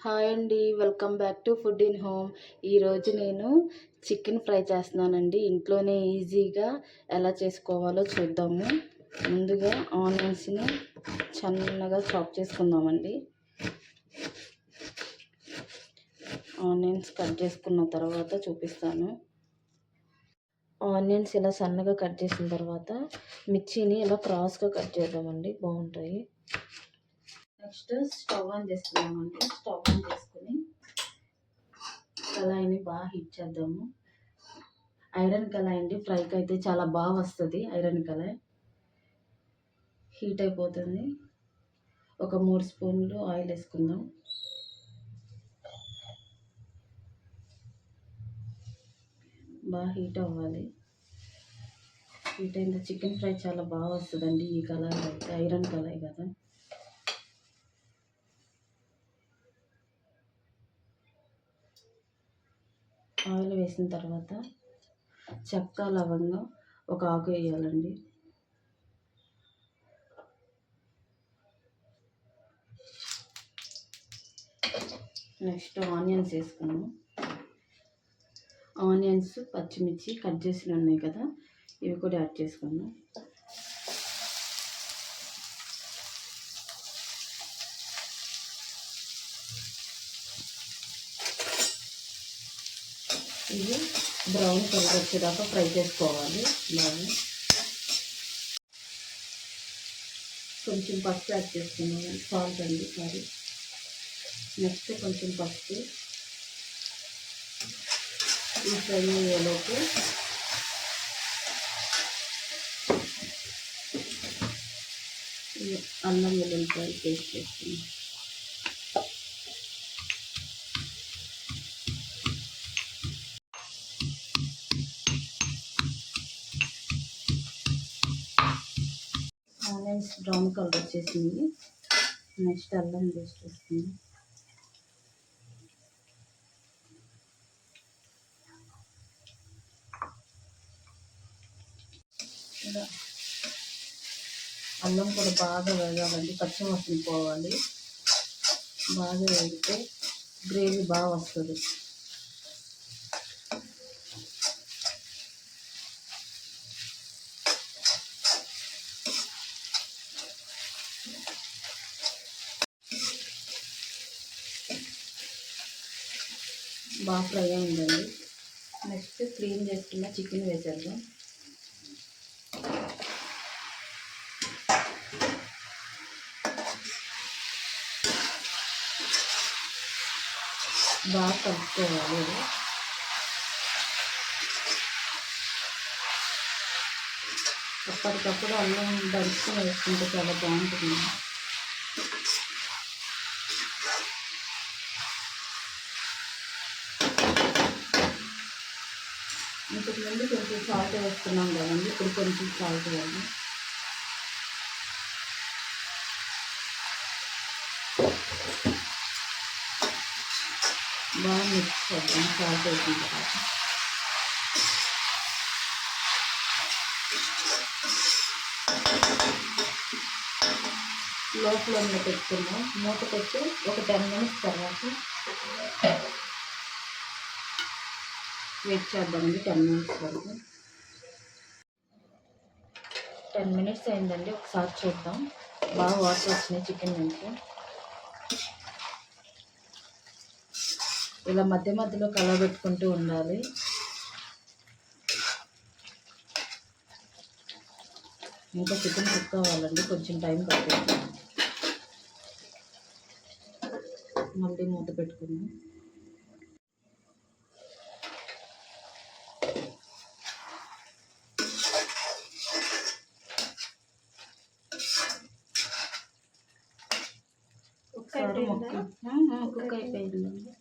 Hi అండి, welcome back to food in home. ఈరోజు నేను చికెన్ ఫ్రై చేస్తున్నానండి. ఇంట్లోనే ఈజీగా ఎలా చేసుకోవాలో చూద్దాము. ముందుగా ఆనియన్స్ని సన్నగా చాప్ చేసుకుందామండి. ఆనియన్స్ కట్ చేసుకున్న తర్వాత చూపిస్తాను. ఆనియన్స్ ఇలా సన్నగా కట్ చేసిన తర్వాత మిర్చిని ఇలా క్రాస్గా కట్ చేద్దామండి, బాగుంటాయి. నెక్స్ట్ స్టవ్ ఆన్ చేసుకున్నామండి. స్టవ్ ఆన్ చేసుకుని కళాయిని బాగా హీట్ చేద్దాము. ఐరన్ కళాయి అండి, ఫ్రైకి అయితే చాలా బాగా వస్తుంది. ఐరన్ కళాయి హీట్ అయిపోతుంది. ఒక 3 స్పూన్లు ఆయిల్ వేసుకుందాం. బాగా హీట్ అవ్వాలి. హీట్ అయిన చికెన్ ఫ్రై చాలా బాగా వస్తుందండి. ఈ కళాయి అయితే ఐరన్ కళాయి కదా. ఆయిల్ వేసిన తర్వాత చెక్క లవంగం ఒక ఆకు వేయాలండి. నెక్స్ట్ ఆనియన్స్ వేసుకున్నాము. ఆనియన్స్, పచ్చిమిర్చి కట్ చేసి ఉన్నాయి కదా, ఇవి కూడా యాడ్ చేసుకున్నాం. ఇవి బ్రౌన్ కలర్ వచ్చేదాకా ఫ్రై చేసుకోవాలి. ఇలాగే కొంచెం పసుపు యాడ్ చేసుకున్నాము. సాల్ట్ అండి, సారీ. నెక్స్ట్ కొంచెం పసుపు. ఈ ఫ్రై అయ్యేలోపు అల్లం వెల్లుల్లిపాయ పేస్ట్ వేసుకున్నాం. ఆనియన్స్ బ్రౌన్ కలర్ వచ్చేసింది. నెక్స్ట్ అల్లం పేస్ట్ వేసుకుందాం. అల్లం కూడా బాగా వేగాలండి, పచ్చివాసన పోవాలి. బాగా వేగితే గ్రేవీ బాగా వస్తుంది. బాగా ఫ్రై అయిందండి. నెక్స్ట్ క్లీన్ చేసుకున్న చికెన్ వేసేద్దాం. బాగా కలుపుకోవాలి. అప్పటికప్పుడు అల్లం దంచుకొని వేసుకుంటే చాలా బాగుంటుంది. ఇంతకుముందు కొంచెం సాల్ట్ వేసుకున్నాం కదండి, ఇప్పుడు కొంచెం సాల్ట్ వేయాలి. బాగా మిక్స్ చేద్దాం. సాల్ట్ వేసిన తర్వాత లోపల పెట్టుకుందాం. మూత పెట్టి ఒక 10 మినిట్స్ తర్వాత వెయిట్ చేద్దామండి. 10 మినిట్స్ వరకు. 10 మినిట్స్ అయిందండి, ఒకసారి చూద్దాం. బాగా వాటర్ వచ్చినాయి చికెన్ నుంచి. ఇలా మధ్య మధ్యలో కలబెట్టుకుంటూ ఉండాలి. ఇంకా చికెన్ కుక్ అవ్వాలండి, కొంచెం టైం పడుతుంది. మళ్ళీ మూత పెట్టుకుందాం. కుక్ అయిపోయిందండి.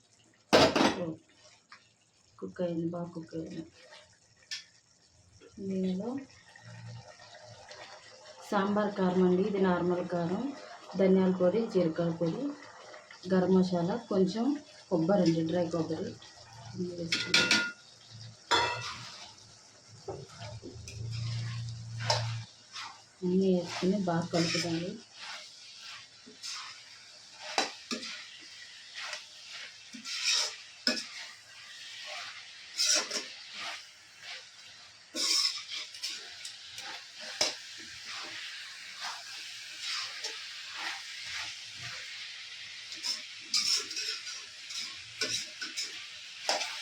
కుక్ అయింది, బాగా కుక్ అయింది. దీనిలో సాంబార్ కారం అండి, ఇది నార్మల్ కారం, ధనియాల పొడి, జీలకర్ర పొడి, గరం మసాలా, కొంచెం కొబ్బరి అండి, డ్రై కొబ్బరి వేసుకుంటాం. అన్నీ వేసుకుని బాగా కలుపుదాం.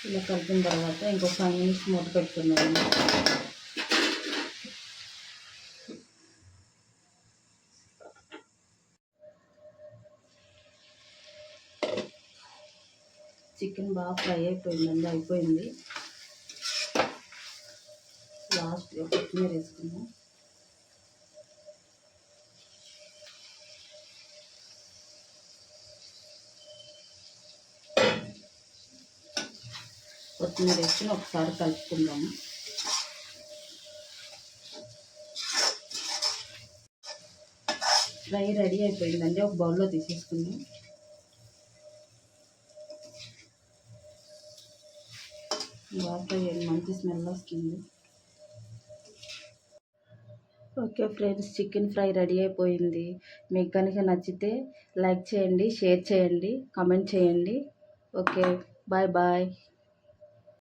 ఇలా కలిపిన తర్వాత ఇంకో 5 మినిట్స్ మూత పెట్టుకున్నాము. చికెన్ బాగా ఫ్రై అయిపోయిందండి, అయిపోయింది. లాస్ట్లో కొత్తిమీర వేసుకుందాం. కొత్తిమీర వేసుకుని ఒకసారి కలుపుకుందాము. ఫ్రై రెడీ అయిపోయిందండి, ఒక బౌల్లో తీసేసుకుందాం. బాగా ఫ్రై మంచి స్మెల్ వస్తుంది. Okay friends, chicken fry ready అయిపోయింది. మీకు కనుక నచ్చితే లైక్ చేయండి, షేర్ చేయండి, కామెంట్ చేయండి. Okay, bye bye.